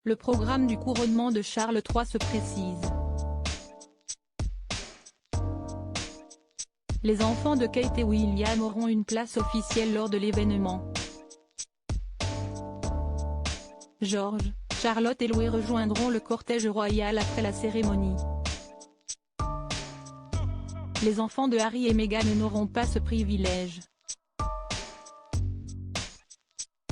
Le programme du couronnement de Charles III se précise. Les enfants de Kate et William auront une place officielle lors de l'événement. George, Charlotte et Louis rejoindront le cortège royal après la cérémonie. Les enfants de Harry et Meghan n'auront pas ce privilège.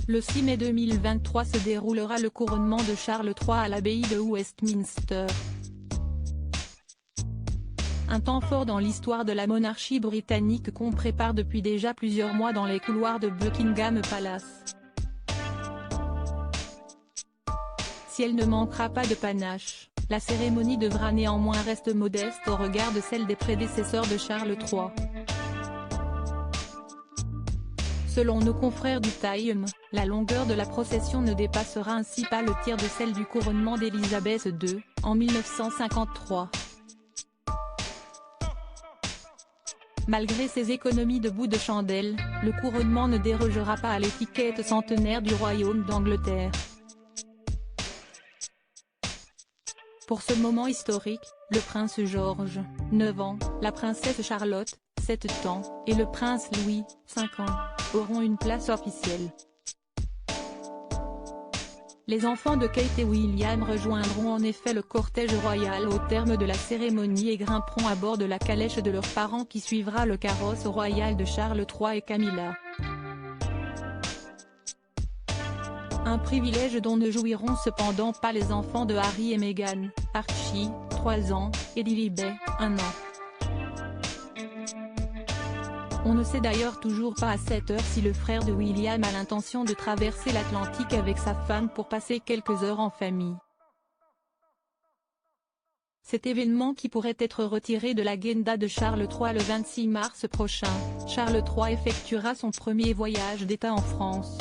Le 6 mai 2023 se déroulera le couronnement de Charles III à l'abbaye de Westminster. Un temps fort dans l'histoire de la monarchie britannique qu'on prépare depuis déjà plusieurs mois dans les couloirs de Buckingham Palace. Si elle ne manquera pas de panache, la cérémonie devra néanmoins rester modeste au regard de celle des prédécesseurs de Charles III. Selon nos confrères du Time, la longueur de la procession ne dépassera ainsi pas le tiers de celle du couronnement d'Élisabeth II, en 1953. Malgré ces économies de bout de chandelle, le couronnement ne dérogera pas à l'étiquette centenaire du Royaume d'Angleterre. Pour ce moment historique, le prince George, 9 ans, la princesse Charlotte, 7 ans, et le prince Louis, 5 ans, auront une place officielle. Les enfants de Kate et William rejoindront en effet le cortège royal au terme de la cérémonie et grimperont à bord de la calèche de leurs parents qui suivra le carrosse royal de Charles III et Camilla. Un privilège dont ne jouiront cependant pas les enfants de Harry et Meghan, Archie, 3 ans, et Lilibet, 1 an. On ne sait d'ailleurs toujours pas à cette heure si le frère de William a l'intention de traverser l'Atlantique avec sa femme pour passer quelques heures en famille. Cet événement qui pourrait être retiré de l'agenda de Charles III le 26 mars prochain, Charles III effectuera son premier voyage d'État en France.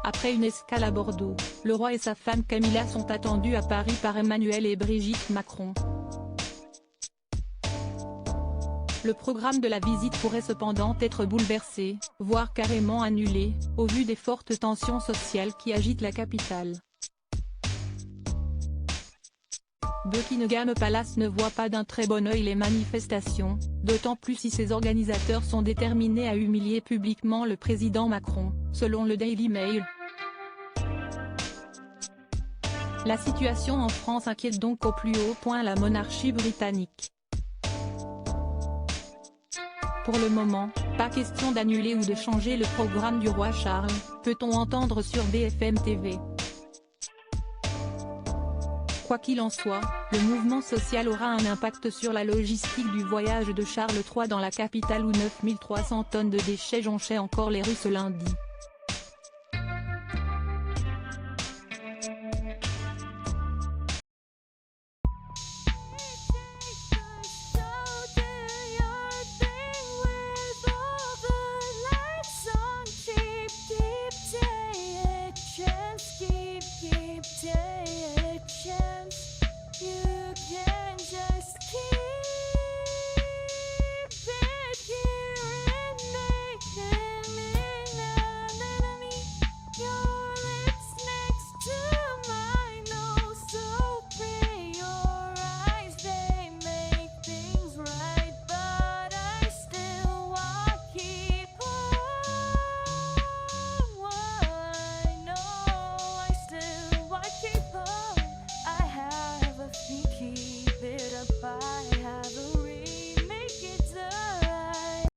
Après une escale à Bordeaux, le roi et sa femme Camilla sont attendus à Paris par Emmanuel et Brigitte Macron. Le programme de la visite pourrait cependant être bouleversé, voire carrément annulé, au vu des fortes tensions sociales qui agitent la capitale. Buckingham Palace ne voit pas d'un très bon œil les manifestations, d'autant plus si ses organisateurs sont déterminés à humilier publiquement le président Macron, selon le Daily Mail. La situation en France inquiète donc au plus haut point la monarchie britannique. Pour le moment, pas question d'annuler ou de changer le programme du roi Charles, peut-on entendre sur BFM TV. Quoi qu'il en soit, le mouvement social aura un impact sur la logistique du voyage de Charles III dans la capitale où 9300 tonnes de déchets jonchaient encore les rues ce lundi.